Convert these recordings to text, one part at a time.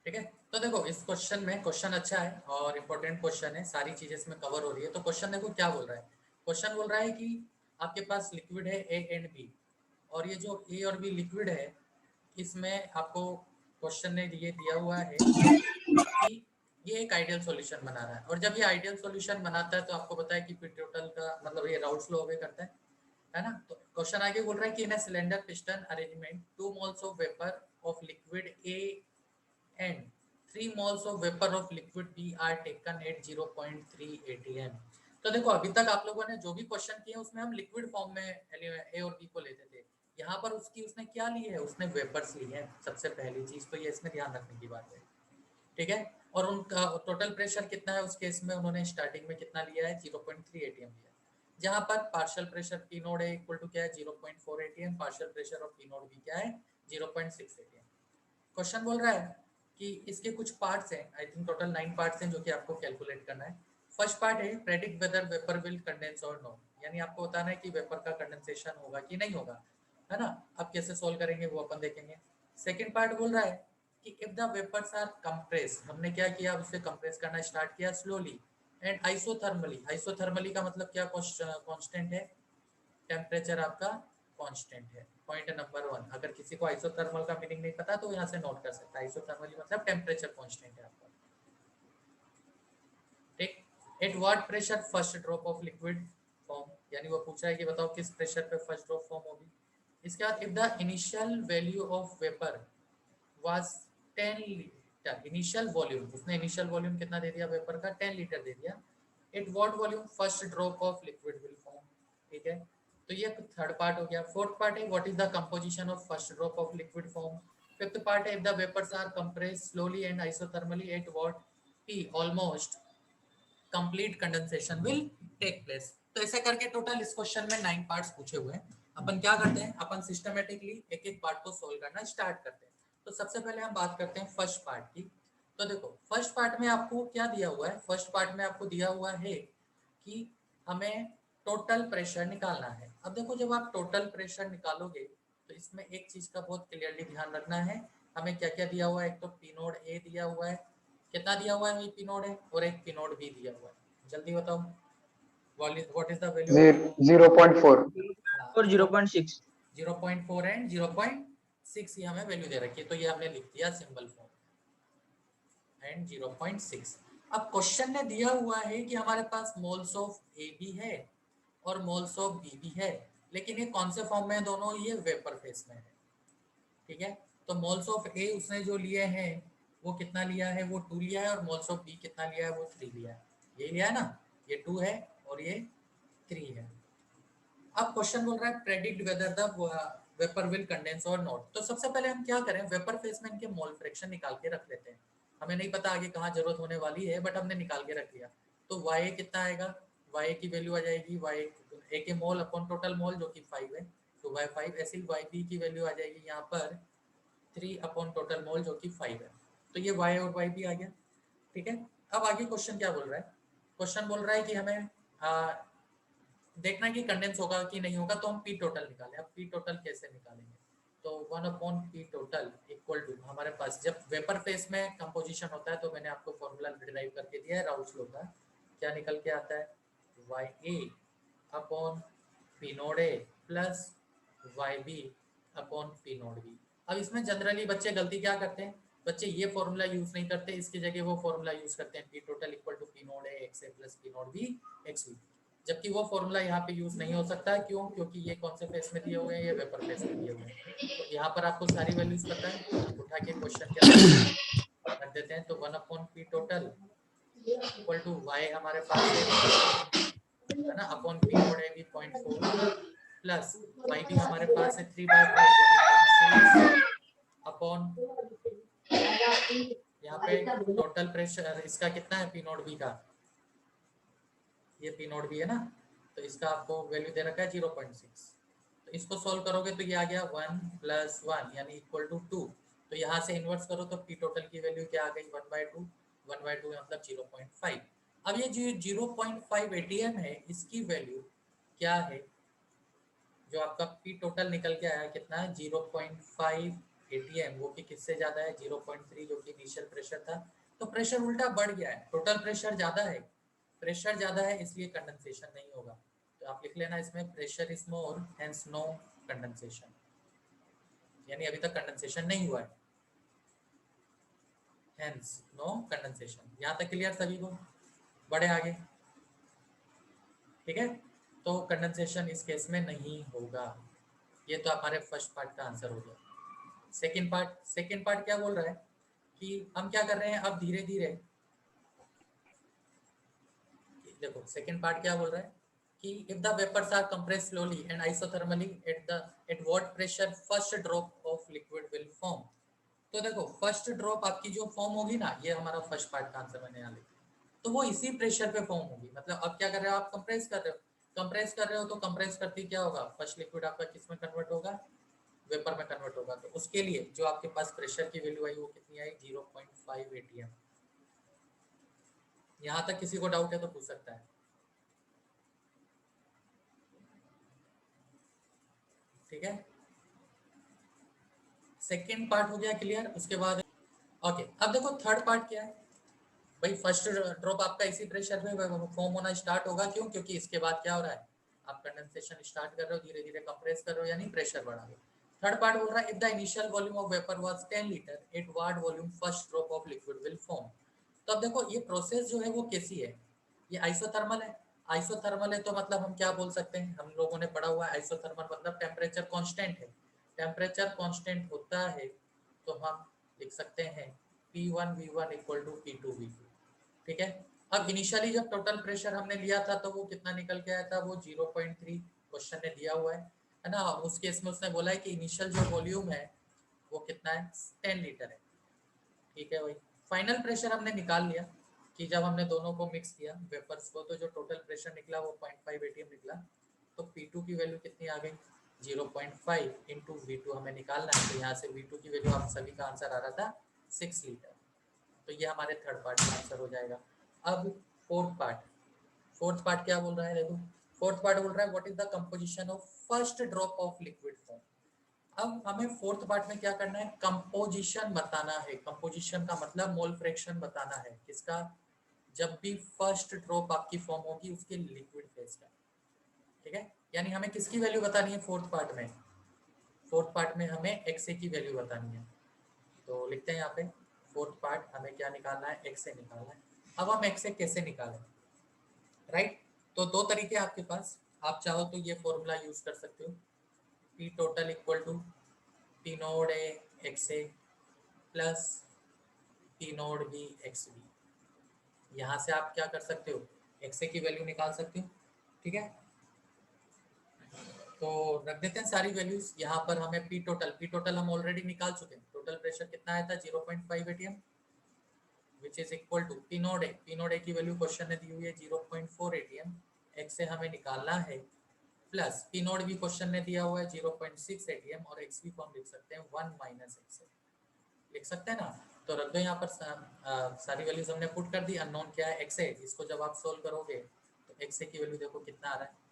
ठीक है। तो देखो इस क्वेश्चन में, क्वेश्चन अच्छा है और इम्पोर्टेंट क्वेश्चन है, सारी चीजें इसमें कवर हो रही है। तो क्वेश्चन देखो क्या बोल रहा है। क्वेश्चन बोल रहा है कि आपके पास लिक्विड है ए एंड बी, और ये जो ए और बी लिक्विड है, इसमें आपको क्वेश्चन ने ये दिया हुआ है कि ये एक आइडियल सॉल्यूशन बना रहा है। और जब ये आइडियल सॉल्यूशन बनाता है तो आपको पता है कि पी टोटल का मतलब ये राउल्स लॉ ओबे करता है ना। तो क्वेश्चन आगे बोल रहा है कि in a cylinder piston arrangement 2 moles of vapour of liquid A and 3 moles of vapor of liquid B are taken at 0.3 atm। तो देखो अभी तक आप लोगों ने जो भी क्वेश्चन किए उसमें हम लिक्विड फॉर्म में ए और बी को लेते थे। यहाँ पर उसने क्या ली है, उसने वेपर्स ली है। सबसे पहली चीज तो ये इसमें ध्यान रखने की बात है, ठीक है। और उनका टोटल प्रेशर कितना है उस केस में, उन्होंने स्टार्टिंग में कितना लिया है, 0.3 एटीएम लिया है। जहाँ पर partial pressure P naught A equal to क्या है, 0.4 ATM. Partial pressure of P naught B क्या है, 0.6 एटीएम। क्वेश्चन बोल रहा है कि इसके कुछ पार्ट्स हैं, आई थिंक टोटल 9 पार्ट्स हैं जो कि आपको कैलकुलेट करना है। फर्स्ट पार्ट है predict whether vapour will condense और नॉट, यानी आपको बताना है कि वेपर का कंडेंसेशन होगा कि नहीं होगा, है ना। अब कैसे सोल्व करेंगे वो अपन देखेंगे। सेकेंड पार्ट बोल रहा है कि if the vapours are compress, हमने क्या किया, उसे कंप्रेस करना स्टार्ट किया स्लोली एंड आइसोथर्मली। आइसोथर्मली का मतलब क्या, कांस्टेंट है, टेम्परेचर आपका कांस्टेंट है। पॉइंट नंबर 1, अगर किसी को आइसोथर्मल का मीनिंग नहीं पता तो यहाँ से नोट कर सकता है। आइसोथर्मली मतलब टेम्परेचर कांस्टेंट है आपका, ठीक। Eight what pressure first drop of liquid form, यानी वो पूछा है कि बताओ किस प्रेशर पे फर्स्ट ड्रॉप फॉर्म होगी। इसके बाद if the initial value of vapour was 10 litre, initial volume, उसने इनिशियल वॉल्यूम कितना दे दिया वेपर का, 10 लीटर दे दिया। At what volume first drop of liquid will form, ठीक है। तो ये थर्ड पार्ट हो गया। फोर्थ पार्ट है what is the composition of first drop of liquid form. Fifth part है if the vapours are compressed slowly and isothermally at what T almost complete condensation will take place. तो ऐसे करके total इस question में 9 parts पूछे हुए हैं। अपन क्या करते हैं, अपन सिस्टमेटिकली एक एक पार्ट को सोल्व करना स्टार्ट करते हैं। तो सबसे पहले हम बात करते हैं फर्स्ट पार्ट की। तो देखो फर्स्ट पार्ट में आपको क्या दिया हुआ है, फर्स्ट पार्ट में आपको दिया हुआ है कि हमें टोटल प्रेशर निकालना है। अब देखो जब आप टोटल प्रेशर निकालोगे तो इसमें एक चीज का बहुत क्लियरली ध्यान रखना है, हमें क्या क्या दिया हुआ है। एक तो पी नोड ए दिया हुआ है, कितना दिया हुआ है, वही पी नोड है, और एक पी नोड बी दिया हुआ है। जल्दी बताओ what is the value of P node. 0.4 हाँ और 0.6 0.4 एंड 0.6 ये हमें वैल्यू दे रखी है, तो ये हमने लिख दिया सिंबल फॉर्म एंड 0.6। अब क्वेश्चन ने दिया हुआ है कि हमारे पास मोल्स ऑफ ए भी है और मोल्स ऑफ बी भी है, लेकिन ये कौन से फॉर्म में है दोनों, ये वेपर फेस में है, ठीक है। तो मोल्स ऑफ ए उसने जो लिए हैं वो कितना लिया है, वो 2 लिया है, और मोल्स ऑफ बी कितना लिया है, वो 3 लिया है। ये लिया है ना, ये 2 है और ये 3 है। अब क्वेश्चन बोल रहा है predict whether the vapour will condense और नॉट। तो सबसे पहले हम क्या करें, वेपर फेस में इनके मोल फ्रैक्शन निकाल के रख लेते हैं। हमें नहीं पता आगे कहाँ जरूरत होने वाली है, बट हमने निकाल के रख लिया। तो वाई कितना आएगा, वाई की वैल्यू आ जाएगी, वाई ए के मोल अपॉन टोटल मोल जो कि 5 है, तो वाई 5। ऐसी वाई बी की वैल्यू आ जाएगी यहाँ पर 3 अपॉन टोटल मोल जो कि 5 है। तो ये y और y भी आ गया, ठीक है। अब आगे क्वेश्चन क्या बोल रहा है, क्वेश्चन बोल रहा है कि हमें देखना है कि कंडेंस होगा कि नहीं होगा, तो हम पी टोटल निकालें। अब पी टोटल कैसे निकालेंगे, तो 1 upon P total equal to, हमारे पास जब वेपर फेस में कंपोजिशन होता है तो मैंने आपको फॉर्मूला डिराइव करके दिया है राउल्स लॉ का, क्या निकल के आता है, Y A upon P naught A plus Y B upon P naught B. अब इसमें जनरली बच्चे गलती क्या करते हैं, बच्चे ये फॉर्मूला यूज नहीं करते, इसकी जगह वो फॉर्मूला यूज करते हैं P total equal to P naught A X A plus P naught B X B. जबकि वो फॉर्मूला यहाँ पे यूज नहीं हो सकता है, क्यों, क्योंकि ये कौन से फेस में दिए हुए हैं, ये वेपर फेस में दिए हुए हैं। तो यहाँ पर आपको सारी वैल्यूज पता है, उठा के क्वेश्चन के अंदर रख देते हैं। तो 1 upon P total equal to Y हमारे पास है ना, अपॉन पी नोड है भी 0.4 प्लस वाई भी हमारे पास है 3/5 यानी 0.6 अपॉन यहाँ पे टोटल प्रेशर इसका कितना है, पी नोड बी का, ये पी नोड बी है ना, तो इसका आपको वैल्यू दे रखा है 0.6। तो इसको सोल्व करोगे तो ये आ गया 1 + 1 यानी इक्वल टू 2। तो यहाँ से इन्वर्स करो तो पी टोटल की वैल्यू क्या आ गई, 1/2। 1/2 मतलब 0.5। अब ये जो 0.5 एटीएम है इसकी वैल्यू क्या है, जो आपका पी टोटल निकल के आया कितना है, 0.5 एटीएम वो कि किससे ज़्यादा है 0.3 जो कि इनिशियल प्रेशर था, तो प्रेशर उल्टा बढ़ गया है, टोटल प्रेशर ज़्यादा है, प्रेशर ज़्यादा है इसलिए कंडेंसेशन नहीं होगा। तो आप लिख लेना इसमें pressure is more hence no condensation, यानी अभी तक कंडेंसेशन नहीं हुआ है, हेंस नो कंडेंसेशन। यहाँ तक क्लियर सभी को? बढ़े आगे, ठीक है। तो कंडेंसेशन इस केस में नहीं होगा। ये तो हमारे फर्स्ट पार्ट का आंसर हो गया। सेकेंड पार्ट क्या बोल रहा है कि हम क्या कर रहे हैं अब धीरे धीरे, देखो सेकेंड पार्ट क्या बोल रहा है कि if the vapours are compressed slowly and isothermally at what pressure first drop of liquid will form. तो देखो फर्स्ट ड्रॉप आपकी जो फॉर्म होगी ना, ये हमारा फर्स्ट पार्ट का आंसर मैंने यहाँ लिखा, तो वो इसी प्रेशर पे फॉर्म होगी। मतलब अब क्या कर रहे हो आप, कंप्रेस कर रहे हो, तो कंप्रेस करती क्या होगा, फर्स्ट लिक्विड आपका किस में कन्वर्ट होगा, वेपर में कन्वर्ट होगा। तो उसके लिए जो आपके पास प्रेशर की वैल्यू आई वो कितनी आई 0.5 atm। यहाँ तक किसी को डाउट है तो पूछ सकता है, ठीक है। सेकेंड पार्ट हो गया क्लियर। उसके बाद ओके, अब देखो थर्ड पार्ट क्या है भाई। फर्स्ट ड्रॉप आपका इसी प्रेशर पे फॉर्म होना स्टार्ट होगा, क्यों, क्योंकि इसके बाद क्या हो रहा है, आप कंडेंसेशन स्टार्ट कर रहे हो, धीरे धीरे कंप्रेस कर रहे हो, यानी प्रेशर बढ़ा रहे हो। थर्ड पार्ट बोल रहा है if the initial volume of vapour was 10 litre at what volume first drop of liquid will form. तो अब देखो ये प्रोसेस जो है वो कैसी है, ये आइसोथर्मल है। आइसोथर्मल है तो मतलब हम क्या बोल सकते हैं, हम लोगों ने पढ़ा हुआ है आइसोथर्मल मतलब टेम्परेचर कांस्टेंट है। टेम्परेचर कांस्टेंट होता है तो हम लिख सकते हैं P1 V1 equal to P2 V2, ठीक है। अब इनिशियली जब टोटल प्रेशर हमने लिया था तो वो कितना निकल के आया था, वो 0.3 क्वेश्चन ने दिया हुआ है ना। उस केस में उसने बोला है कि इनिशियल जो वॉल्यूम है वो कितना है 10 लीटर है, ठीक है भाई। फाइनल प्रेशर हमने निकाल लिया कि जब हमने दोनों को मिक्स किया वेपर्स को, तो जो टोटल प्रेशर निकला वो 0.5 atm निकला। तो P2 की वैल्यू कितनी आ गई 0.5 इंटू V2 हमें निकालना है। तो यहाँ से V2 की वैल्यू आप सभी का आंसर आ रहा था 6 लीटर। तो ये हमारे थर्ड पार्ट का आंसर हो जाएगा। अब फोर्थ पार्ट क्या बोल रहा है, देखो फोर्थ पार्ट बोल रहा है what is the composition of first drop of liquid form. अब हमें फोर्थ पार्ट में क्या करना है, कंपोजिशन बताना है। कंपोजिशन का मतलब मोल फ्रैक्शन बताना है किसका, जब भी फर्स्ट ड्रॉप आपकी फॉर्म होगी उसके लिक्विड फेज का, ठीक है। यानी हमें किसकी वैल्यू बतानी है फोर्थ पार्ट में, फोर्थ पार्ट में हमें एक्सए की वैल्यू बतानी है। तो लिखते हैं यहाँ पे फोर्थ पार्ट हमें क्या निकालना है, एक्सए निकालना है। अब हम एक्सए कैसे निकालें, राइट। तो दो तरीके आपके पास, आप चाहो तो ये फॉर्मूला यूज कर सकते हो, P total equal to P naught A X A plus P naught B X B. यहाँ से आप क्या कर सकते हो, एक्स ए की वैल्यू निकाल सकते हो, ठीक है। तो रख देते हैं सारी वैल्यूज यहाँ पर। हमें पी टोटल हम ऑलरेडी निकाल चुके हैं। टोटल प्रेशर कितना आया था 0.5 atm which is equal to P naught A की वैल्यू क्वेश्चन ने दी हुई है 0.4 atm। एक्स से हमें निकालना है प्लस पी नोड भी क्वेश्चन ने दिया हुआ है 0.6 atm और एक्स भी को हम लिख सकते हैं 1 माइनस एक्स लिख सकते हैं ना। तो रख दो यहाँ पर सारी वैल्यूज हमने पुट कर दी। अननोन क्या है एक्स है, इसको जब आप सोल्व करोगे तो एक्स की वैल्यू देखो कितना आ रहा है,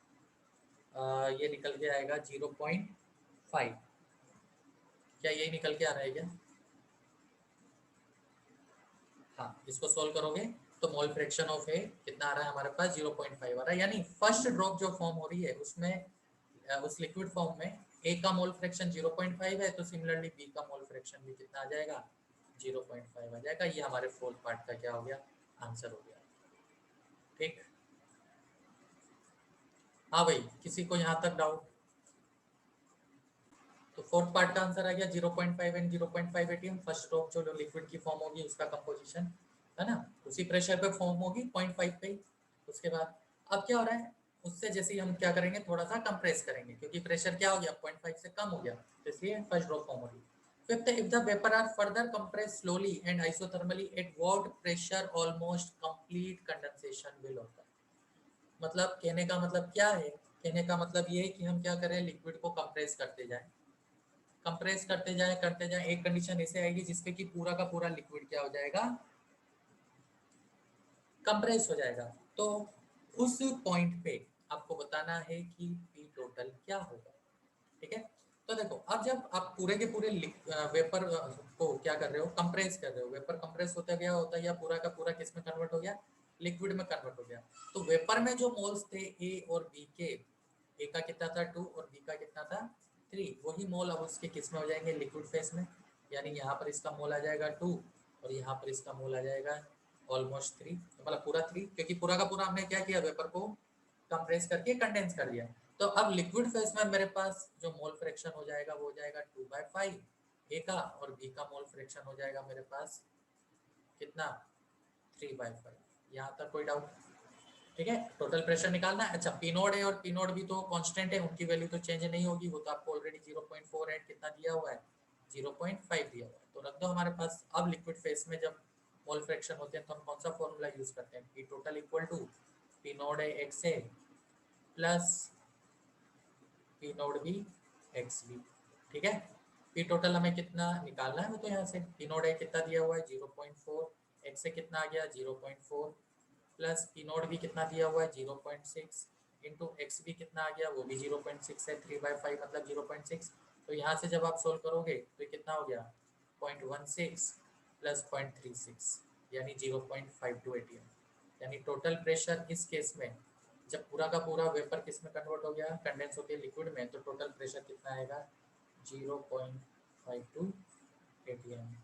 ये निकल के आएगा 0.5। क्या यही निकल के आ रहा है क्या, हाँ इसको सोल्व करोगे तो मोल फ्रैक्शन ऑफ ए कितना आ रहा है हमारे पास 0.5 आ रहा है। यानी फर्स्ट ड्रॉप जो फॉर्म हो रही है उसमें उस लिक्विड फॉर्म में ए का मोल फ्रैक्शन 0.5 है, तो सिमिलरली बी का मोल फ्रैक्शन भी कितना आ जाएगा 0.5 आ जाएगा। ये हमारे फोर्थ पार्ट का क्या हो गया, आंसर हो गया, ठीक। हाँ भाई किसी को यहाँ तक डाउट, तो फोर्थ पार्ट का आंसर आ गया 0.5 एंड 0.5 एटीएम। फर्स्ट ड्रॉप जो लिक्विड की फॉर्म होगी उसका कंपोजिशन है ना, उसी प्रेशर पे फॉर्म होगी 0.5 पे ही। उसके बाद अब क्या हो रहा है, उससे जैसे ही हम क्या करेंगे थोड़ा सा कंप्रेस करेंगे क्योंकि प्रेशर क्या हो गया 0.5 से कम हो गया, तो इसलिए फर्स्ट ड्रॉप फॉर्म हो रही है। Fifth, if the vapour are further compress slowly and isothermally at what pressure almost complete condensation will होता है। मतलब कहने का मतलब क्या है, कहने का मतलब ये है कि हम क्या करें, लिक्विड को कंप्रेस करते जाएं, कंप्रेस करते जाएं। एक कंडीशन ऐसे आएगी जिसपे कि पूरा का पूरा लिक्विड क्या हो जाएगा, कंप्रेस हो जाएगा। तो उस पॉइंट पे आपको बताना है कि पी टोटल क्या होगा, ठीक है। तो देखो अब जब आप पूरे के पूरे वेपर को क्या कर रहे हो, कंप्रेस कर रहे हो, वेपर कंप्रेस होता गया होता गया, पूरा का पूरा किस में कन्वर्ट हो गया, लिक्विड में कन्वर्ट हो गया। तो वेपर में जो मोल्स थे ए और बी के, ए का कितना था 2 और बी का कितना था 3, वही मोल अब उसके किस में हो जाएंगे, लिक्विड फेस में। यानी यहाँ पर इसका मोल आ जाएगा 2 और यहाँ पर इसका मोल आ जाएगा ऑलमोस्ट 3, मतलब पूरा 3, क्योंकि पूरा का पूरा हमने क्या किया, वेपर को कंप्रेस करके कंडेंस कर दिया। तो अब लिक्विड फेस में मेरे पास जो मोल फ्रैक्शन हो जाएगा वो हो जाएगा 2/5 ए का, और बी का मोल फ्रैक्शन हो जाएगा मेरे पास कितना 3/5। यहाँ तक कोई डाउट? ठीक है, टोटल प्रेशर निकालना है। अच्छा, पी नोड ए और पी नोड बी तो कांस्टेंट है, उनकी वैल्यू तो चेंज नहीं होगी, वो तो आपको ऑलरेडी 0.4 एंड कितना दिया हुआ है 0.5 दिया हुआ है, तो रख दो हमारे पास। अब लिक्विड फेस में जब मोल फ्रैक्शन होते हैं तो हम कौन सा फॉर्मूला यूज करते हैं, P total equal to P naught A X A plus P naught B X B. ठीक है, पी टोटल हमें कितना निकालना है, वो तो यहाँ से पी नोड ए कितना दिया हुआ है 0.4, एक्स ए कितना आ गया 0.4, प्लस पी नोड भी कितना दिया हुआ है 0.6, इंटू एक्स भी कितना आ गया, वो भी 0.6 है, 3/5 मतलब 0.6। तो यहाँ से जब आप सोल्व करोगे तो कितना हो गया 0.16 प्लस 0.36 यानी 0.52 ATM। यानी टोटल प्रेशर इस केस में जब पूरा का पूरा वेपर किस में कन्वर्ट हो गया, कंडेंस होकर लिक्विड में, तो टोटल प्रेशर कितना आएगा 0.52 ATM।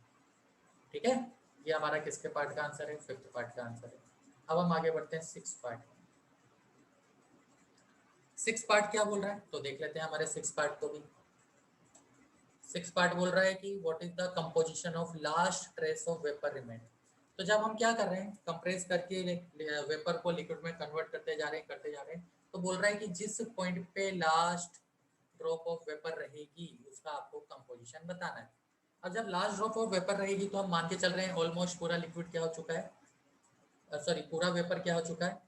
ठीक है, ये हमारा किसके पार्ट का आंसर है, फिफ्थ पार्ट का आंसर है। अब हम आगे बढ़ते हैं सिक्स पार्ट। सिक्स पार्ट क्या बोल रहा है तो देख लेते हैं हमारे सिक्स पार्ट को भी। सिक्स पार्ट बोल रहा है कि what is the composition of last trace of vapour remain. तो जब हम क्या कर रहे हैं, कंप्रेस करके वेपर को लिक्विड में कन्वर्ट करते जा रहे हैं, तो बोल रहा है कि जिस पॉइंट पे लास्ट ड्रॉप ऑफ वेपर रहेगी उसका आपको कंपोजिशन बताना है। अब जब लास्ट ड्रॉप ऑफ वेपर रहेगी तो हम मान के चल रहे हैं ऑलमोस्ट पूरा लिक्विड क्या हो चुका है, सॉरी पूरा वेपर क्या हो चुका है,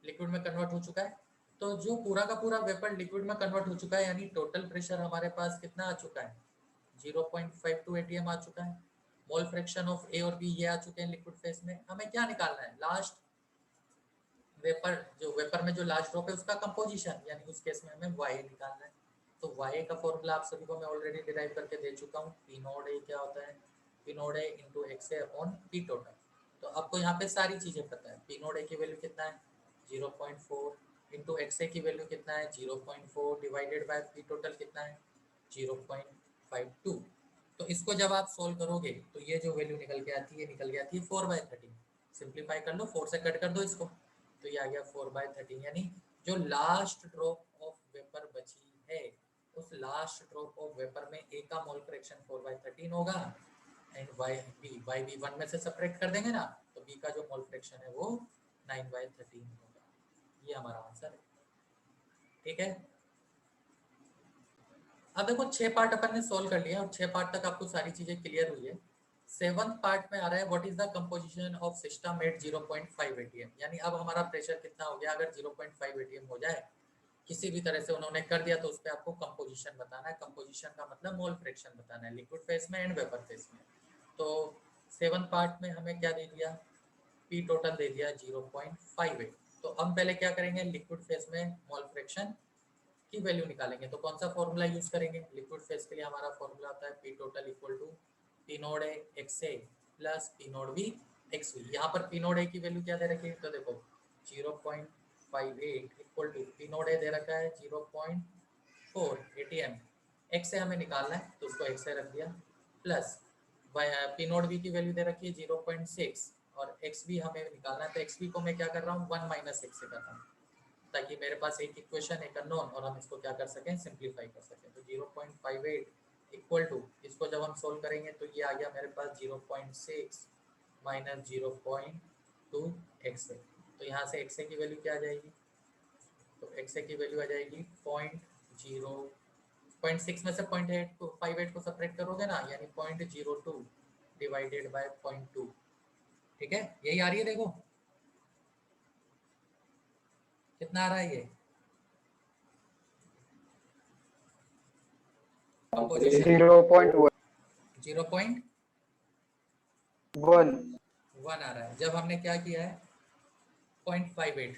लिक्विड में कन्वर्ट हो चुका है। तो जो पूरा का पूरा वेपर लिक्विड में कन्वर्ट हो चुका है, यानी टोटल प्रेशर हमारे पास कितना आ चुका है 0.52 ATM आ चुका है। मोल फ्रैक्शन ऑफ ए और बी ये आ चुके हैं लिक्विड फेस में। हमें क्या निकालना है, लास्ट वेपर, जो वेपर में जो लास्ट ड्रॉप है उसका कंपोजिशन, यानी उस केस में हमें वाई निकालना है। तो वाई का फॉर्मूला आप सभी को मैं ऑलरेडी डिराइव करके दे चुका हूँ, पी नोड ए क्या होता है, P naught A into X A upon P total. तो आपको यहाँ पे सारी चीज़ें पता है, पी नोड ए की वैल्यू कितना है 0.4, इंटू एक्स ए की वैल्यू कितना है 0.4, डिवाइडेड बाय पी टोटल कितना है 0.52। तो इसको जब आप सोल्व करोगे तो ये जो वैल्यू निकल के आती है, निकल के आती है 4/13। सिंप्लीफाई कर लो, 4 से कट कर दो इसको, तो ये आ गया 4/13। यानी जो लास्ट ड्रॉप ऑफ वेपर बची है, उस लास्ट ड्रॉप ऑफ वेपर में ए का मोल फ्रैक्शन 4/13 होगा, एंड वाई बी 1 में से सब्ट्रैक्ट कर देंगे ना, तो बी का जो मोल फ्रैक्शन है वो 9/13 होगा। ये हमारा आंसर है। ठीक है, अब देखो 6 पार्ट अपन ने सोल्व कर लिया और 6 पार्ट तक आपको सारी चीजें क्लियर हुई है। सेवंथ पार्ट में आ रहा है what is the composition of system eight 0.5 ATM। यानी अब हमारा प्रेशर कितना हो गया, अगर 0.5 ATM हो जाए किसी भी तरह से उन्होंने कर दिया, तो उस पर आपको कंपोजिशन बताना है। कंपोजिशन का मतलब मोल फ्रैक्शन बताना है, लिक्विड फेस में एंड वेपर फेस में। तो सेवंथ पार्ट में हमें क्या दे दिया, पी टोटल दे दिया 0.58। तो हम पहले क्या करेंगे, लिक्विड फेस में मोल फ्रैक्शन की वैल्यू निकालेंगे। तो कौन सा फॉर्मूला यूज करेंगे, लिक्विड फेस के लिए हमारा फॉर्मूला आता है P total equal to P naught A X A plus P naught B X B. यहाँ पर पी नोड ए की वैल्यू क्या दे रखी है, तो देखो 0.58 equal to P naught A दे रखा है 0.4 ATM। एक्स ए हमें निकालना है तो उसको एक्स ए रख दिया, प्लस पी नोड बी की वैल्यू दे रखी है 0.6 और एक्स बी हमें निकालना है। तो एक्स बी को मैं क्या कर रहा हूँ 1 माइनस एक्स से कर रहा हूँ, ताकि मेरे पास एक इक्वेशन एक अननोन और हम इसको क्या कर सकें, सिंप्लीफाई कर सकें। तो 0.58 इक्वल टू, इसको जब हम सोल्व करेंगे तो ये आ गया मेरे पास 0.6 माइनस 0.2 एक्स ए। तो यहाँ से एक्स ए की वैल्यू क्या आ जाएगी, तो एक्स ए की वैल्यू आ जाएगी 0.6 में से 0.58 को सपरेट करोगे ना, यानी 0.02 डिवाइडेड बाय 0.2। ठीक है, यही आ रही है, देखो कितना आ रहा है ये कंपोजिशन, 0.1 0.1 आ रहा है। जब हमने क्या किया है 0.58,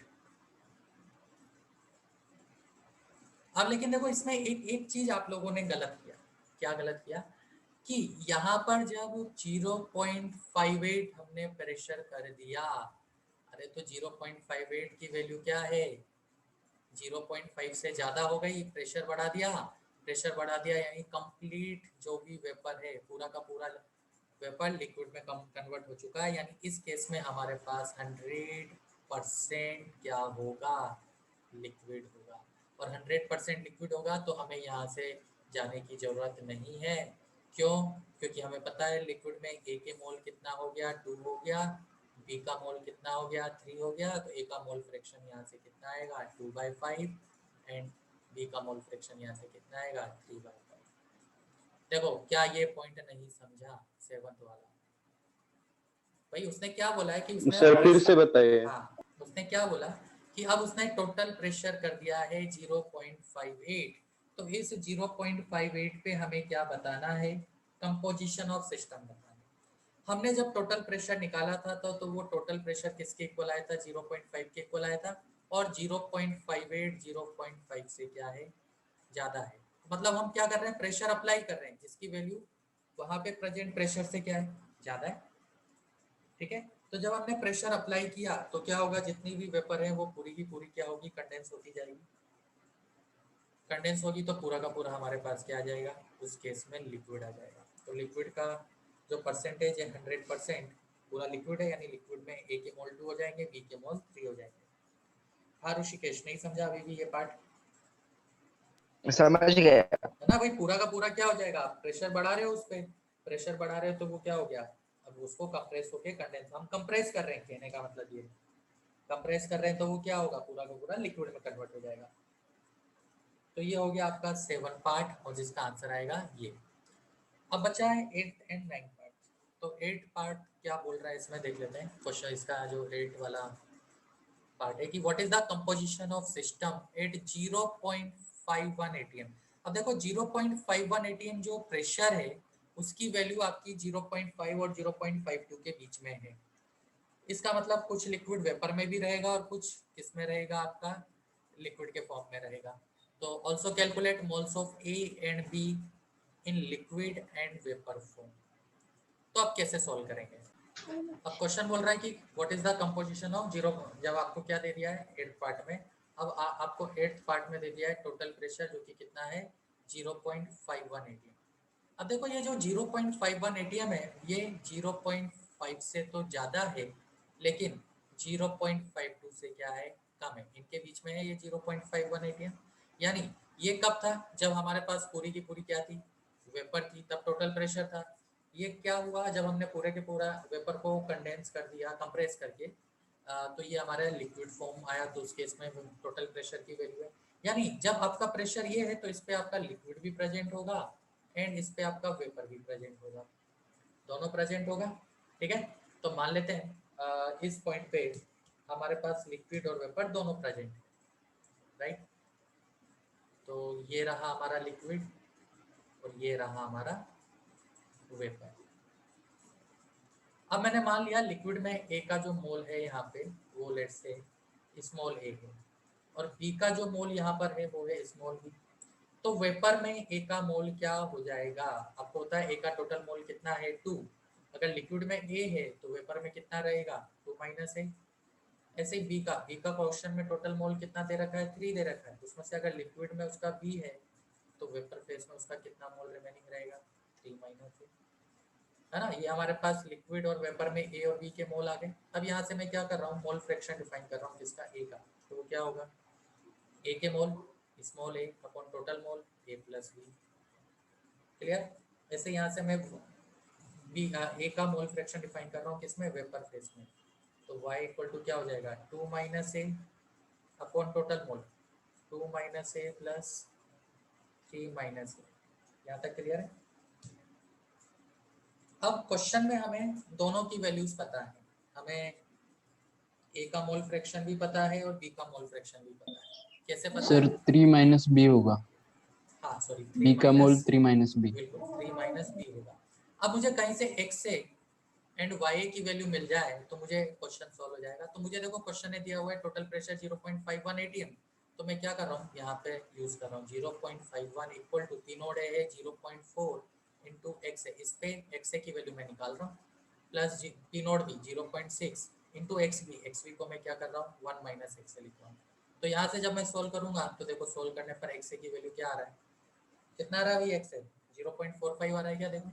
अब लेकिन देखो इसमें एक एक चीज आप लोगों ने गलत किया। क्या गलत किया कि यहाँ पर जब 0.58 हमने प्रेशर कर दिया, अरे तो 0.58 की वैल्यू क्या है, 0.5 से ज्यादा हो गई, प्रेशर बढ़ा दिया। प्रेशर बढ़ा दिया यानी कंप्लीट जो भी वेपर है पूरा का पूरा वेपर लिक्विड में कम कन्वर्ट हो चुका है, यानी इस केस में हमारे पास 100% क्या होगा, लिक्विड होगा। और 100% लिक्विड होगा तो हमें यहाँ से जाने की ज़रूरत नहीं है। क्यों? क्योंकि हमें पता है लिक्विड में ए के मोल कितना हो गया, 2 हो गया, बी का मोल कितना हो गया, 3 हो गया, तो ए का मोल फ्रैक्शन यहाँ से कितना आएगा, 2/5, एंड बी का मोल फ्रैक्शन यहाँ से कितना आएगा, 3/5। देखो क्या ये पॉइंट नहीं समझा सेवंथ वाला? भाई उसने क्या बोला है कि उसने सर फिर से बताइए। हाँ, उसने क्या बोला कि अब उसने टोटल प्रेशर कर दिया है 0.58, तो इस 0.58 पे हमें क्या बताना है, कंपोजिशन ऑफ सिस्टम बताना है। हमने जब टोटल प्रेशर निकाला था तो वो टोटल प्रेशर किसके इक्वल आया था, 0.5 के इक्वल आया था, और 0.58 0.5 से क्या है, ज़्यादा है। मतलब हम क्या कर रहे हैं, प्रेशर अप्लाई कर रहे हैं जिसकी वैल्यू वहाँ पे प्रेजेंट प्रेशर से क्या है, ज़्यादा है। ठीक है, तो जब हमने प्रेशर अप्लाई किया तो क्या होगा, जितनी भी वेपर है वो पूरी की पूरी क्या होगी, कंडेंस होती जाएगी। कंडेंस होगी तो पूरा का पूरा हमारे पास क्या आ जाएगा, उस केस में लिक्विड आ जाएगा। तो लिक्विड का जो परसेंटेज है 100% पूरा लिक्विड है, यानी लिक्विड में ए के मोल 2 हो जाएंगे, बी के मोल 3 हो जाएंगे। हाँ ऋषिकेश, नहीं समझा अभी भी ये पार्ट? समझ गए। है ना भाई, पूरा का पूरा क्या हो जाएगा, आप प्रेशर बढ़ा रहे हो उस पर, प्रेशर बढ़ा रहे हो तो वो क्या हो गया, अब उसको कंप्रेस होके कंडेंस, हम कंप्रेस कर रहे हैं, कहने का मतलब ये कंप्रेस कर रहे हैं तो वो क्या होगा, पूरा का पूरा लिक्विड में कन्वर्ट हो जाएगा। तो ये हो गया आपका 7 पार्ट, और जिसका आंसर आएगा ये। अब बचा है 8 एंड 9 पार्ट। तो 8 पार्ट क्या बोल रहा है इसमें देख लेते हैं क्वेश्चन, इसका जो 8 वाला पार्ट है कि what is the composition of system eight 0.51 ATM. अब देखो 0.51 एटीएम जो प्रेशर है उसकी वैल्यू आपकी 0.5 और 0.52 के बीच में है। इसका मतलब कुछ लिक्विड वेपर में भी रहेगा और कुछ किस में रहेगा, आपका लिक्विड के फॉर्म में रहेगा। तो also calculate moles of A and be in liquid and vapour form. तो आप कैसे सॉल्व करेंगे? अब क्वेश्चन बोल रहा है कि what is the composition of zero, जब आपको क्या दे दिया है 8 पार्ट में, अब आपको 8th पार्ट में दे दिया है टोटल प्रेशर जो कि कितना है 0.51 एटीएम। अब देखो ये जो 0.51 एटीएम है ये 0.5 से तो ज़्यादा है, लेकिन 0.52 से क्या है, कम है, इनके बीच में है ये 0.51 एटीएम। यानी ये कब था, जब हमारे पास पूरी की पूरी क्या थी, वेपर थी, तब टोटल प्रेशर था। ये क्या हुआ, जब हमने पूरे के पूरा वेपर को कंडेंस कर दिया कंप्रेस करके, तो ये हमारा लिक्विड फॉर्म आया, तो उस केस में टोटल प्रेशर की वैल्यू है। यानी जब आपका प्रेशर ये है तो इस पे आपका लिक्विड भी प्रेजेंट होगा एंड इस पे आपका वेपर भी प्रेजेंट होगा, दोनों प्रेजेंट होगा। ठीक है, तो मान लेते हैं इस पॉइंट पे हमारे पास लिक्विड और वेपर दोनों प्रेजेंट है, राइट। तो ये रहा हमारा लिक्विड और ये रहा हमारा वेपर। अब मैंने मान लिया लिक्विड में ए का जो मोल है यहाँ पे वो लेट्स से स्मॉल ए है, और बी का जो मोल यहाँ पर है वो है स्मॉल बी। तो वेपर में ए का मोल क्या हो जाएगा, आपको होता है ए का टोटल मोल कितना है 2, अगर लिक्विड में ए है तो वेपर में कितना रहेगा 2 माइनस ए। ऐसे ही बी का क्वेश्चन में टोटल मोल कितना दे रखा है 3 दे रखा है, उसमें से अगर लिक्विड में उसका बी है तो वेपर फेस में उसका कितना मोल रिमेनिंग रहेगा 3 माइनस ए, है ना। ये हमारे पास लिक्विड और वेपर में ए और बी के मोल आ गए। अब यहाँ से मैं क्या कर रहा हूँ, मोल फ्रैक्शन डिफाइन कर रहा हूँ किसका, ए का, तो वो क्या होगा ए के मोल स्मॉल ए अपॉन टोटल मोल ए प्लस बी। क्लियर? ऐसे यहाँ से मैं बी ए का मोल फ्रैक्शन डिफाइन कर रहा हूँ किसमें, वेपर फेस में, तो y इक्वल टू क्या हो जाएगा 2 minus A upon total mole 2 minus A plus 3 minus ए। यहाँ तक क्लियर है? अब क्वेश्चन में हमें दोनों की वैल्यूज पता है, हमें ए का मोल फ्रैक्शन भी पता है और बी का मोल फ्रैक्शन भी पता है। कैसे पता सर है? 3 माइनस बी होगा, हाँ सॉरी बी 3 का मोल माइनस, 3 माइनस बी। बिल्कुल 3 माइनस बी होगा। अब मुझे कहीं से x से एंड y की वैल्यू मिल जाए तो मुझे क्वेश्चन सॉल्व हो जाएगा। तो मुझे देखो क्वेश्चन ने दिया हुआ है टोटल प्रेशर 0.51 एटीएम, तो मैं क्या कर रहा हूँ यहाँ पे यूज कर रहा हूँ 0.51 इक्वल टू पी नोड है 0.4 इंटू एक्स है, इस पे एक्स ए की वैल्यू मैं निकाल रहा हूँ, प्लस पी नोड भी 0.6 इंटू एक्स बी को मैं क्या कर रहा हूँ 1 माइनस एक्स लिख रहा हूँ। तो यहाँ से जब मैं सोल्व करूंगा तो देखो सोल्व करने पर एक्स ए की वैल्यू क्या आ रहा है, कितना आ रहा है भाई एक्स ए 0.45 आ रहा है क्या, देखो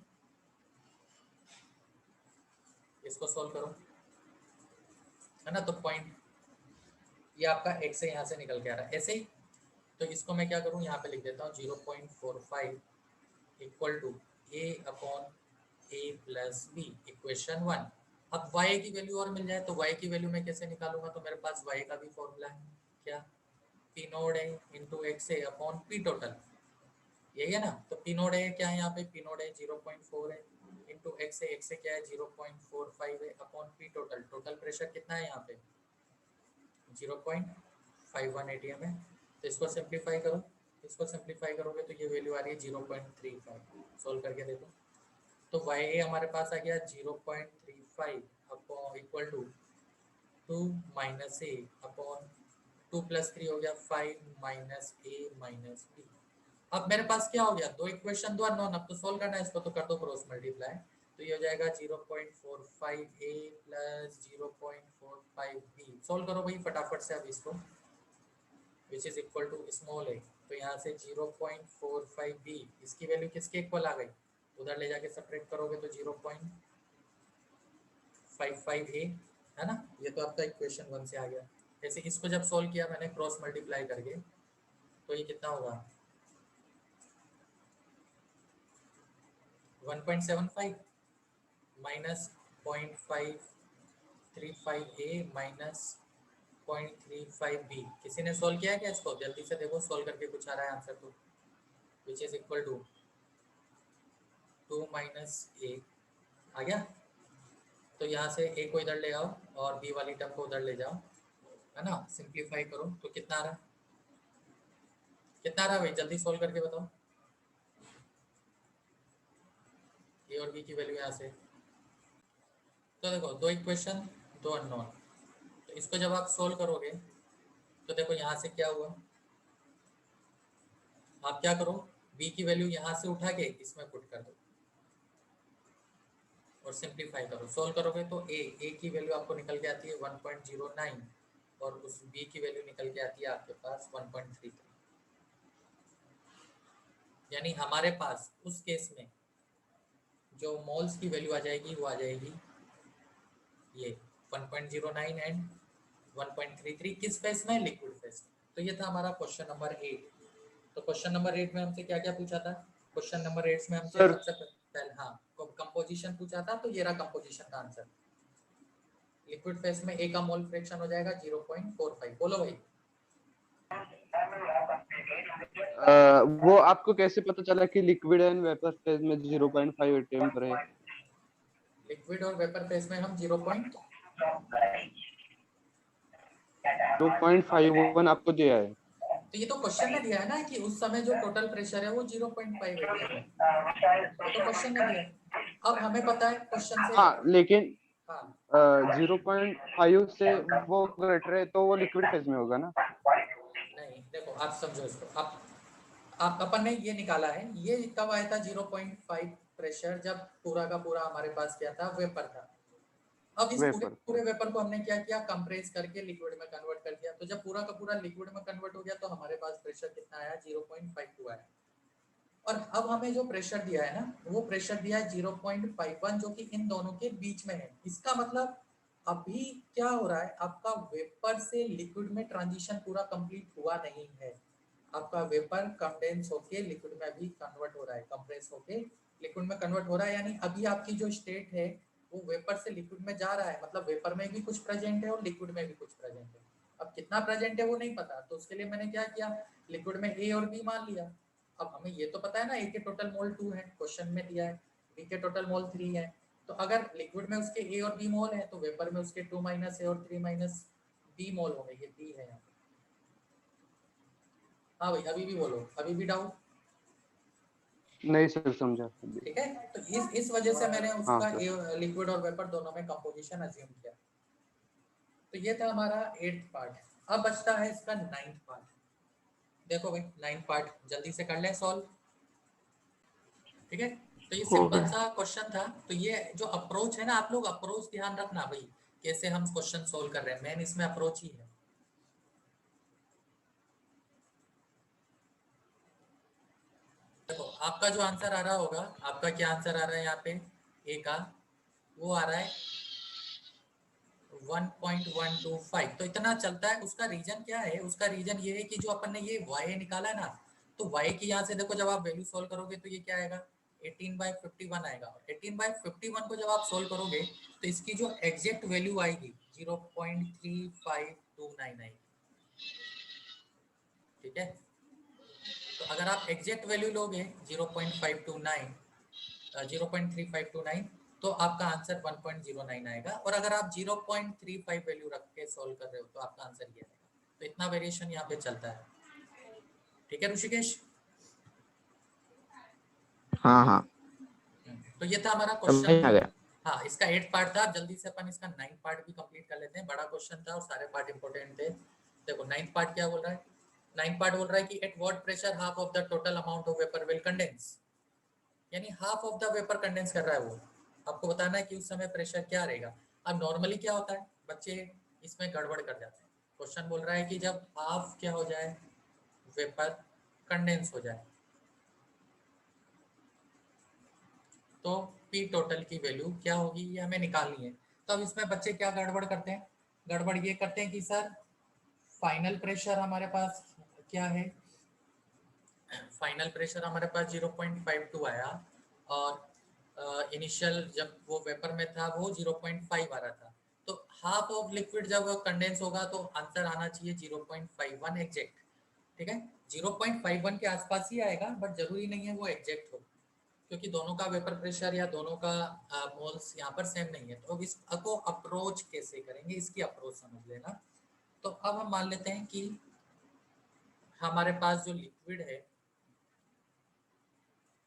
इसको सोल्व करो है ना, तो पॉइंट ये आपका एक्स ए यहाँ से निकल के आ रहा है ऐसे ही। तो इसको मैं क्या करूँ यहाँ पे लिख देता हूँ 0.45 equal to A upon A plus B equation 1। अब y की वैल्यू और मिल जाए तो y की वैल्यू मैं कैसे निकालूंगा, तो मेरे पास y का भी फॉर्मूला है क्या, पी नोड है into X A upon P total, यही है ना। तो पी नोड है क्या है यहाँ पे, पी नोड है 0.4 है इंटू एक्स ए क्या है 0.45 है upon P total, total pressure कितना है यहाँ पे 0.51 एटीएम है। तो इसको सिंप्लीफाई करो, इसको सिंप्लीफाई करोगे तो ये वैल्यू आ रही है 0.35, सोल्व करके देखो तो वाई ए हमारे पास आ गया 0.35 upon equal to 2 minus A upon 2 plus 3 हो गया 5 माइनस ए माइनस बी। अब मेरे पास क्या हो गया, दो इक्वेशन दो अननोन, अब तो सोल्व करना है इसको, तो कर दो क्रॉस मल्टीप्लाई, तो ये हो जाएगा 0.45 ए प्लस 0.45 बी। सोल्व करो भाई फटाफट से अब इसको, which is equal to small a, तो यहाँ से 0.45 बी इसकी वैल्यू किसके इक्वल आ गई, उधर ले जाके सब्ट्रैक्ट करोगे तो 0.55 ए है ना, ये तो आपका इक्वेशन 1 से आ गया। जैसे इसको जब सोल्व किया मैंने क्रॉस मल्टीप्लाई करके तो ये कितना होगा 1.75 माइनस 0.535 ए माइनस 0.35 बी। किसी ने सोल्व किया है क्या इसको, जल्दी से देखो सोल्व करके कुछ आ रहा है आंसर तो, which is equal to 2 minus A आ गया। तो यहाँ से ए को इधर ले आओ और बी वाली टर्म को उधर ले जाओ है ना, सिंप्लीफाई करो तो कितना आ रहा है, कितना आ रहा है भाई जल्दी सोल्व करके बताओ, ए और बी की वैल्यू यहाँ से। तो देखो दो इक्वेशन दो अननोन, तो इसको जब आप सोल्व करोगे तो देखो यहाँ से क्या हुआ, आप क्या करो बी की वैल्यू यहाँ से उठा के इसमें पुट कर दो और सिंप्लीफाई करो, सोल्व करोगे तो ए की वैल्यू आपको निकल के आती है 1.09 और उस बी की वैल्यू निकल के आती है आपके पास 1.33। यानी हमारे पास उस केस में जो मोल्स की वैल्यू आ जाएगी वो आ जाएगी ये 1.09 एंड 1.33 किस फेस में, लिक्विड फेस में। तो ये था हमारा क्वेश्चन नंबर 8। तो क्वेश्चन नंबर 8 में हमसे क्या क्या पूछा था, क्वेश्चन नंबर 8 में हमसे सर सबसे पहले हाँ कंपोजिशन पूछा था, तो ये रहा कंपोजिशन का आंसर, लिक्विड फेस में ए का मोल फ्रैक्शन हो जाएगा 0.45। बोलो भाई वो आपको कैसे पता चला कि लिक्विड एंड वेपर फेज में 0.5 एटीएम पर है? लिक्विड और वेपर फेस में हम 2.51 आपको दिया है। तो ये तो क्वेश्चन में दिया है ना कि उस समय जो टोटल प्रेशर है वो 0.5 एटीएम है, ये तो क्वेश्चन में दिया है। अब हमें पता है क्वेश्चन से, हाँ लेकिन हाँ 0.5 से वो ग्रेटर है तो वो लिक्विड फेज में होगा ना? नहीं देखो आप समझो इसको, आप अपन ने ये निकाला है, ये कब आया था 0.5 प्रेशर, जब पूरा का पूरा हमारे पास क्या था वेपर था। अब इस पूरे वेपर। पूरे वेपर को हमने क्या किया, कंप्रेस करके लिक्विड में कन्वर्ट कर दिया, तो जब पूरा का पूरा लिक्विड में कन्वर्ट हो गया तो हमारे पास प्रेशर कितना आया 0.52 आया। और अब हमें जो प्रेशर दिया है ना वो प्रेशर दिया है 0.51 जो कि इन दोनों के बीच में है। इसका मतलब अभी क्या हो रहा है, आपका वेपर से लिक्विड में ट्रांजिशन पूरा कंप्लीट हुआ नहीं है, आपका वेपर कंडेंस होके लिक्विड में अभी कन्वर्ट हो रहा है, कंप्रेस होके लिक्विड में कन्वर्ट हो रहा है। यानी अभी आपकी जो स्टेट है वो वेपर से लिक्विड में जा रहा है, मतलब वेपर में भी कुछ प्रेजेंट है और लिक्विड में भी कुछ प्रेजेंट है। अब कितना प्रेजेंट है वो नहीं पता, तो उसके लिए मैंने क्या किया, लिक्विड में ए और बी मान लिया। अब हमें ये तो पता है ना ए के टोटल मोल 2 है, क्वेश्चन में दिया है, बी के टोटल मोल 3 है, तो अगर लिक्विड में उसके ए और बी मोल है तो वेपर में उसके 2 माइनस ए और 3 माइनस बी मोल होंगे, ये बी है यहाँ। हाँ भाई अभी भी बोलो, अभी भी डाउट? नहीं सर समझा। ठीक है, तो इस वजह से मैंने हाँ उसका सर। लिक्विड और वेपर दोनों में कंपोजिशन अज्यूम किया। तो ये था हमारा 8th पार्ट। अब बचता है इसका 9th पार्ट। देखो भाई 9 पार्ट जल्दी से कर लें सॉल्व, ठीक है। तो ये हो सिंपल गया। सा क्वेश्चन था। तो ये जो अप्रोच है ना, आप लोग अप्रोच ध्यान रखना भाई, कैसे हम क्वेश्चन सोल्व कर रहे हैं, मेन इसमें अप्रोच ही है। देखो आपका जो आंसर आ रहा होगा, आपका क्या आंसर आ रहा है यहाँ पे ए का, वो आ रहा है 1.125। तो इतना चलता है। उसका रीजन क्या है? उसका रीजन ये है कि जो अपन ने ये y निकाला है ना, तो y की यहाँ से देखो जब आप वैल्यू सोल्व करोगे तो ये क्या आएगा, 18/51 आएगा। और 18/51 को जब आप सोल्व करोगे तो इसकी जो एग्जैक्ट वैल्यू आएगी 0.3529 आएगी, ठीक है। तो अगर आप एग्जैक्ट वैल्यू लोगे 0.359 तो आपका आंसर 1.09 आएगा। और अगर आप 0.35 वैल्यू रख के सोल्व कर रहे हो तो आपका आंसर ये आएगा। तो इतना वेरिएशन यहाँ पे चलता है, ठीक है ऋषिकेश। हाँ हाँ तो ये था हमारा समझ आ क्वेश्चन। गया। हाँ, इसका 8 पार्ट था। जल्दी से अपन इसका 9 पार्ट भी कंप्लीट कर लेते हैं। बड़ा क्वेश्चन था और सारे पार्ट इंपॉर्टेंट थे। देखो 9 पार्ट क्या बोल रहा है। 9 पार्ट बोल रहा है कि at what pressure half of the total amount of vapour will condense, यानी half of the vapour condense कर रहा है वो। आपको बताना है कि उस समय प्रेशर क्या रहेगा। अब नॉर्मली क्या होता है, बच्चे इसमें गड़बड़ कर जाते हैं। क्वेश्चन बोल रहा है कि जब हाफ क्या हो जाए, वेपर कंडेंस हो जाए, तो पी टोटल की वैल्यू क्या होगी ये हमें निकालनी है। तो अब इसमें बच्चे क्या गड़बड़ करते हैं, गड़बड़ ये करते हैं कि सर फाइनल प्रेशर हमारे पास क्या है, फाइनल प्रेशर हमारे पास 0.52 आया, और इनिशियल जब वो वेपर में था वो 0.5 आ रहा था। तो हाफ ऑफ लिक्विड जब कंडेंस होगा तो आंसर आना चाहिए 0.51 एग्जैक्ट, ठीक है। 0.51 के आसपास ही आएगा, बट जरूरी नहीं है वो एग्जैक्ट हो, क्योंकि दोनों का वेपर प्रेशर या दोनों का मोल्स यहाँ पर सेम नहीं है। तो अब इसको अप्रोच कैसे करेंगे, इसकी अप्रोच समझ लेना। तो अब हम मान लेते हैं कि हमारे पास जो लिक्विड है,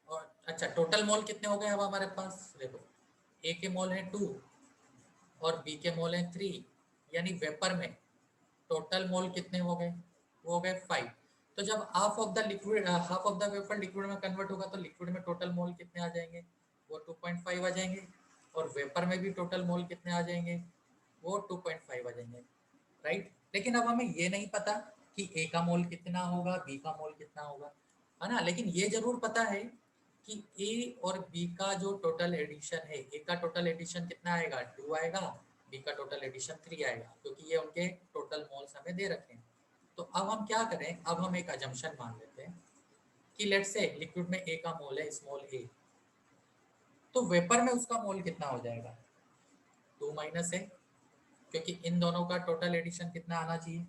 और अच्छा टोटल मोल कितने हो गए अब हमारे पास, देखो ए के मोल है 2 और बी के मोल है 3, यानी वेपर में टोटल मोल कितने हो गए, वो हो गए 5। तो जब half of the liquid, half of the vapour liquid में कन्वर्ट होगा तो लिक्विड में टोटल मोल कितने आ जाएंगे, वो 2.5 आ जाएंगे। और वेपर में भी टोटल मोल कितने आ जाएंगे, वो 2.5 आ जाएंगे, राइट। लेकिन अब हमें ये नहीं पता कि ए का मोल कितना होगा, बी का मोल कितना होगा, है ना। लेकिन ये जरूर पता है कि ए और बी का जो टोटल एडिशन है, ए का टोटल एडिशन कितना आएगा 2 आएगा, बी का टोटल एडिशन 3 आएगा, क्योंकि ये उनके टोटल मोल्स हमें दे रखे हैं। तो अब हम क्या करें, अब हम एक अजम्पशन मान लेते हैं कि लेट्स से लिक्विड में ए का मोल है स्मॉल ए, तो वेपर में उसका मोल कितना हो जाएगा 2 माइनस ए, क्योंकि इन दोनों का टोटल एडिशन कितना आना चाहिए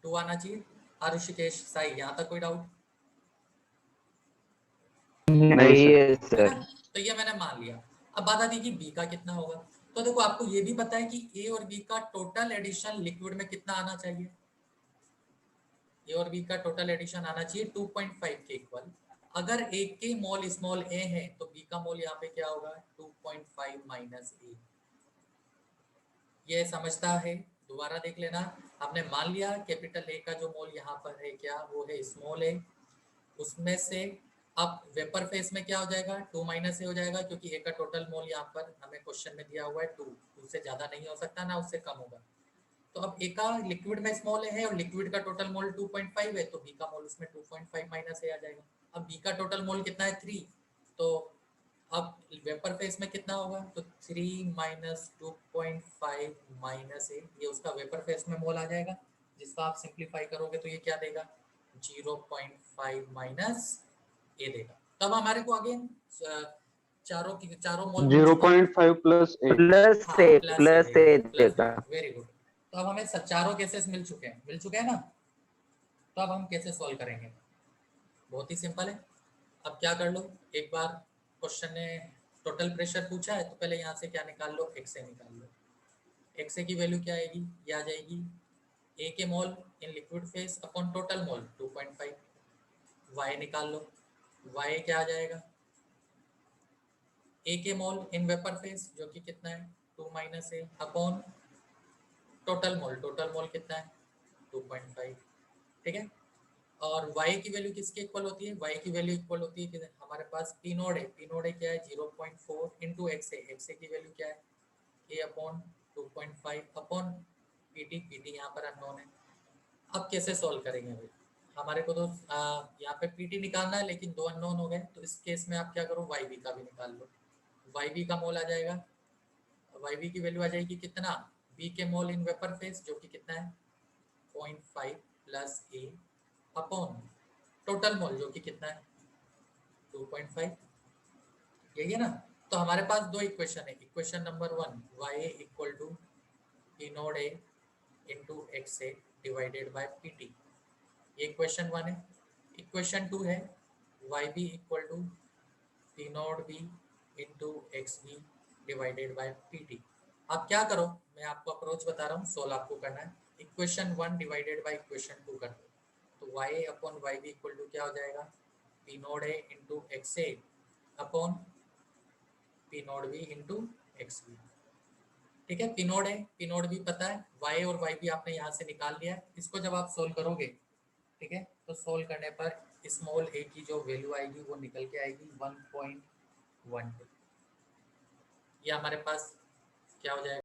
2 आना चाहिए। ऋषिकेश साई, यहाँ तक कोई डाउट नहीं है है सर। ना। तो ये मैंने मान लिया। अब बात आती है कि बी का कितना होगा। तो देखो आपको ये भी पता है कि ए और बी का टोटल एडिशन लिक्विड में कितना आना चाहिए, ए और बी का टोटल एडिशन आना चाहिए 2.5 के इक्वल। अगर ए के मोल स्मॉल ए है तो बी का मोल यहाँ पे क्या होगा 2.5 माइनस ए। ये समझता है, दोबारा देख लेना। हमने मान लिया कैपिटल ए का जो मोल यहाँ पर है क्या, वो है स्मॉल ए। उसमें से अब वेपर फेस में क्या हो जाएगा 2 माइनस ए हो जाएगा, क्योंकि ए का टोटल मोल यहाँ पर हमें क्वेश्चन में दिया हुआ है 2, उससे ज्यादा नहीं हो सकता ना उससे कम होगा। तो अब ए का लिक्विड में स्मॉल ए है और लिक्विड का टोटल मोल 2.5 है, तो बी का मोल उसमें 2.5 माइनस ए आ जाएगा। अब बी का टोटल मोल कितना है 3, तो अब वेपर फेस में कितना होगा, तो 3 माइनस 2.5 माइनस ए, ये उसका वेपर फेस में मोल आ जाएगा, जिसको आप सिंप्लीफाई करोगे तो ये क्या देगा 0.5 माइनस ए देगा। तब हमारे को अगेन चारों की चारों मोल मिल चुके हैं। 0.5 प्लस ए। हाँ प्लस ए प्लस देगा, ए प्लस देगा। देगा, वेरी गुड। तो अब हमें चारों केसेस मिल चुके हैं, मिल चुके हैं ना। तो अब हम कैसे सॉल्व करेंगे, बहुत ही सिंपल है। अब क्या कर लो, एक बार क्वेश्चन ने टोटल प्रेशर पूछा है तो पहले यहाँ से क्या निकाल लो, एक्स ए निकाल लो। एक्स ए की वैल्यू क्या आएगी, ये आ जाएगी ए के mole in liquid phase upon total mole 2.5। Y निकाल लो, वाई क्या आ जाएगा ए के मोल इन वेपर फेस जो कि कितना है 2 माइनस ए अपॉन टोटल मोल कितना है 2.5, ठीक है। और y की वैल्यू किसके इक्वल होती है, y की वैल्यू इक्वल होती है कि हमारे पास पी नोड है, पी नोड है क्या है 0.4 इंटू एक्स ए, एक्स ए की वैल्यू क्या है a upon 2.5 upon PT, PT यहाँ पर अननोन है। अब कैसे सॉल्व करेंगे भाई, हमारे को तो यहाँ पे पीटी निकालना है लेकिन दो अननोन हो गए, तो इस केस में आप क्या करो वाई बी का भी निकाल लो। वाई बी का मोल आ जाएगा, वाई बी की वैल्यू आ जाएगी कितना, बी के मोल इन वेपर फेज जो कि कितना है 0.5 प्लस ए अपॉन टोटल मोल जो कि कितना है 2.5, यही है ना। तो हमारे पास दो इक्वेशन है, equation number 1 Y A equal to P naught A into X A divided by P T, ये इक्वेशन 1 है। इक्वेशन 2 है Y B equal to P naught B into X B divided by P T. आप क्या करो, मैं आपको approach बता रहा हूँ, सोल्व आपको करना है। इक्वेशन 1 डिवाइडेड बाय इक्वेशन 2 कर दो, तो Y A upon Y B equal to क्या हो जाएगा P naught A into X A upon P naught B into X B. ठीक है, पी नोड है, पी नोड भी पता है, वाई और वाई भी आपने यहाँ से निकाल लिया है। इसको जब आप सोल्व करोगे, ठीक है, तो सोल्व करने पर स्मॉल ए की जो वैल्यू आएगी वो निकल के आएगी 1.12, ये हमारे पास क्या हो जाएगा।